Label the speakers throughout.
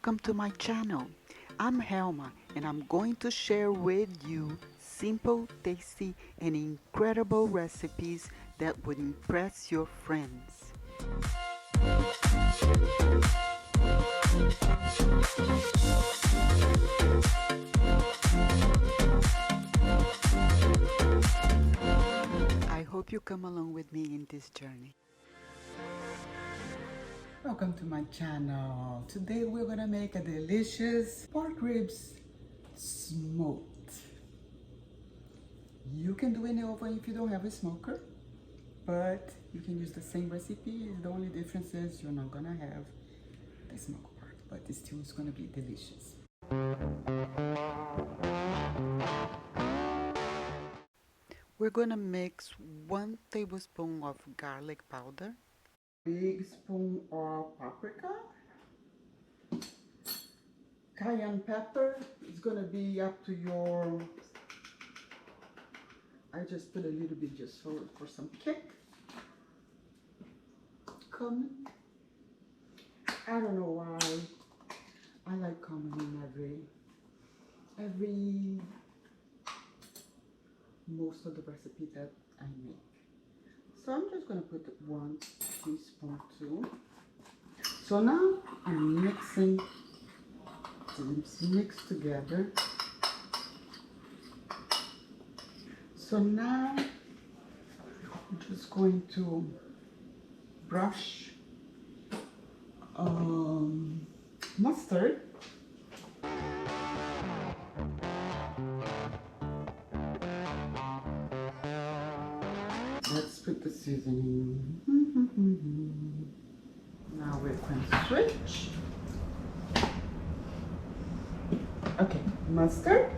Speaker 1: Welcome to my channel. I'm Helma and I'm going to share with you simple, tasty and incredible recipes that would impress your friends. I hope you come along with me in this journey. Welcome to my channel. Today we're gonna make a delicious pork ribs smoked. You can do it in the oven if you don't have a smoker, but you can use the same recipe. The only difference is you're not gonna have the smoke part, but it still is gonna be delicious. We're gonna mix 1 tablespoon of garlic powder, big spoon of paprika, cayenne pepper. It's gonna be up to your, I just put a little bit just for some kick. Cumin. I don't know why I like cumin in every most of the recipe that I make. So I'm just gonna put 1 teaspoon too. So now I'm mixing, it's mixed together. So now I'm just going to brush mustard. Let's put the seasoning. Now we're going to switch. Okay, mustard.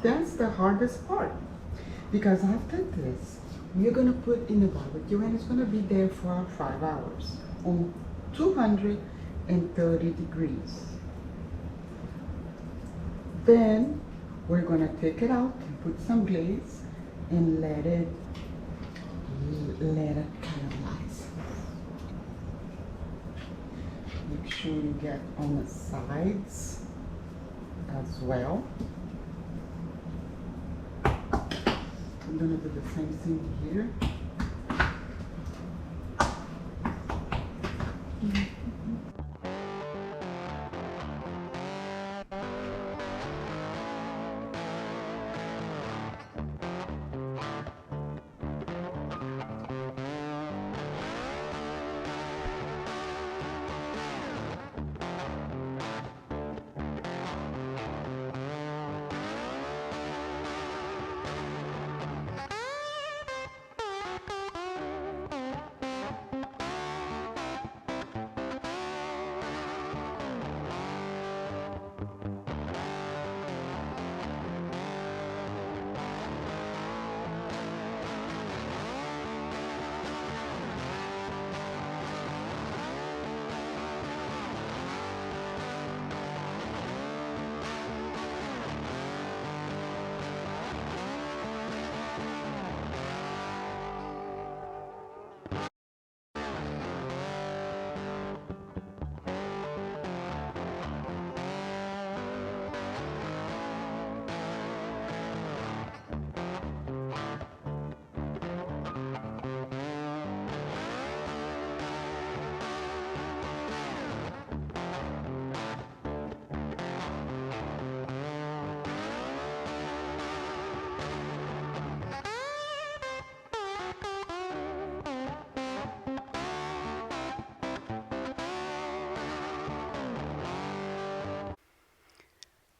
Speaker 1: That's the hardest part, because after this, we're gonna put in the barbecue and it's gonna be there for 5 hours on 230 degrees. Then we're gonna take it out and put some glaze and let it caramelize. Make sure you get on the sides as well. I'm gonna do the same thing here.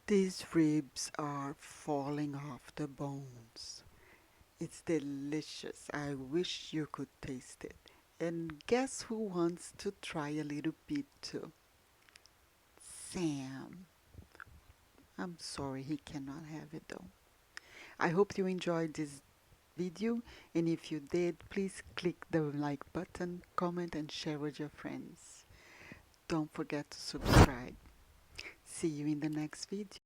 Speaker 1: These ribs are falling off the bones. It's delicious. I wish you could taste it. And guess who wants to try a little bit too? Sam. I'm sorry he cannot have it though. I hope you enjoyed this video, and if you did, please click the like button, comment and share with your friends. Don't forget to subscribe. See you in the next video.